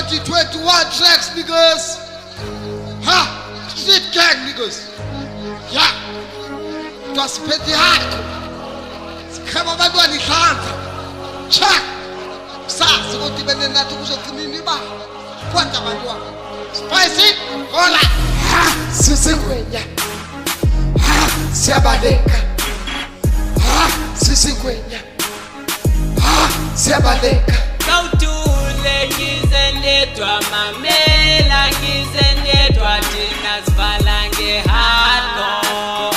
2021 tracks, niggas. Ha! Street gang, niggas. Yeah. Just petty hardcore. Sikhama abantwana ihlanza. Check. Sazi ukuthi benenathi kuzoqinini ba. Kwanda abantwana. Spicy. Hola. Ha! Sisingwenya. Ha! Siyabaleka. Ha! Sisingwenya. Ha! Siyabaleka. Kawutule ngizendedwa mamela ngizendedwa thina sivala ngehardcore.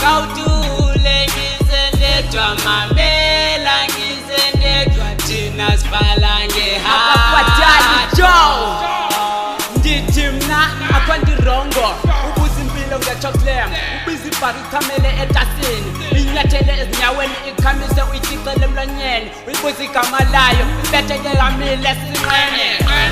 Kawutule ngizendedwa mamela ngizendedwa thina sivala ngehardcore. Ndithi mna akho ndirongo ubuzimpilo ngechocolate ubizi baruthamele etasini inyathele ezinyaweni ikhamise uyithicele emlonyeni uyibuza igama layo ibetheke kamile esinqene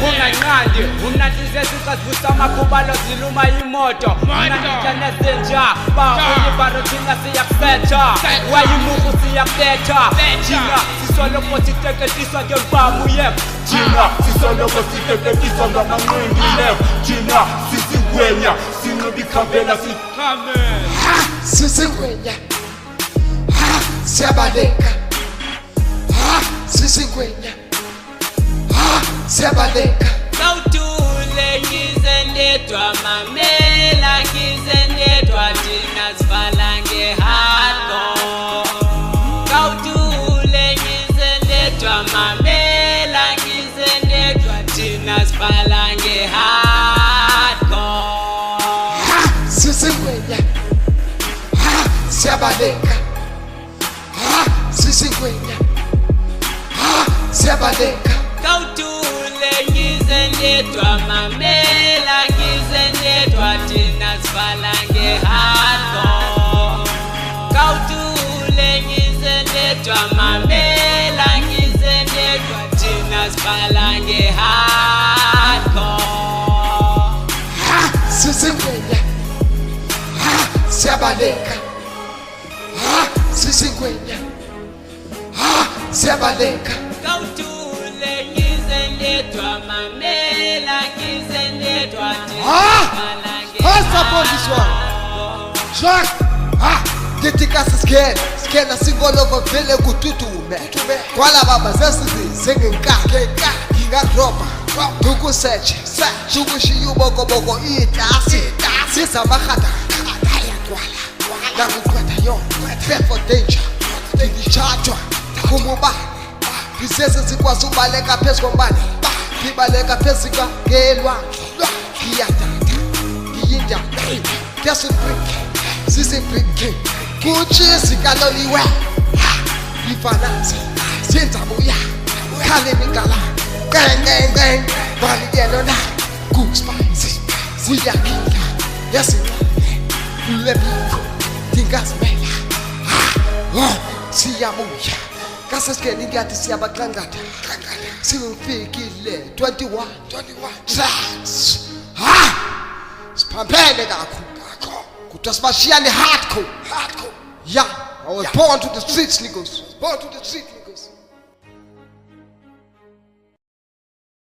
unganqandi umnandize siqazivusa amakhubalo ziluma imoto unandijanesenja ba uyibaruthina siyakusetha wayimuku siyakubetha thina sisoloko siteketiswa ngembamu yep thina sisoloko siteketiswa ngamanqindi lef thina sisingwenya sinqobikhambela sikhamela Sisingwenya. Ha! Siyabaleka. Ha! Sisingwenya. Ha! Siyabaleka. Kawutule ngizendedwa mamela ngizendedwa thina sivala ngehardcore. Kawutule ngizendedwa mamela ngizendedwa thina sivala ngehardcore. Ha! Sisingwenya. Ha! Siyabaleka. Ha! Sisingwenya. Ha! Siyabaleka. Kawutule ngizendedwa mamela ngizendedwa thina sivala ngehardcore. Kawutule ngizendedwa mamela ngizendedwa thina sivala ngehardcore. Ha! Sisingwenya. Ha! Siyabaleka. Ha! Sisingwenya. Ha! Siyabaleka. Kawutule ngizendedwa mamela ngizendedwa thina Ha! sivala First up on this one. Jack. Ha! Ngitika siskena singoloko vele kututume. Kwala baba sesizingekake ngingadropa. Dukuseche. Dukushiya ubokoboko itasi. Sisamahada. Ayaqwala. Nakuqwetha yona. Fair for danger. Ngichatshwa. Kumuba. Ngisese sikwazi ubaleka phezu kombane. Ngibaleka phezu kwelwandle. Ngiyadada. Ngiyindaba. Ngiyasebrick. Sisebreaking. Kuchisi kaloliwe. Ifanansi. Sinzabuya. Khale mingala. Bang. Bali yelona. Good spicy. Siyakila. Yasinqale. Lepiko. Tingasimela. Siyabuya. Kaseskeni ngathi siyabaqangata. Sifikile 21 tracks. Ha! Siphampele kakhulu. Kuthiwa sibashiyane hardcore. Yeah, I was born to the streets, niggas. Born to the street.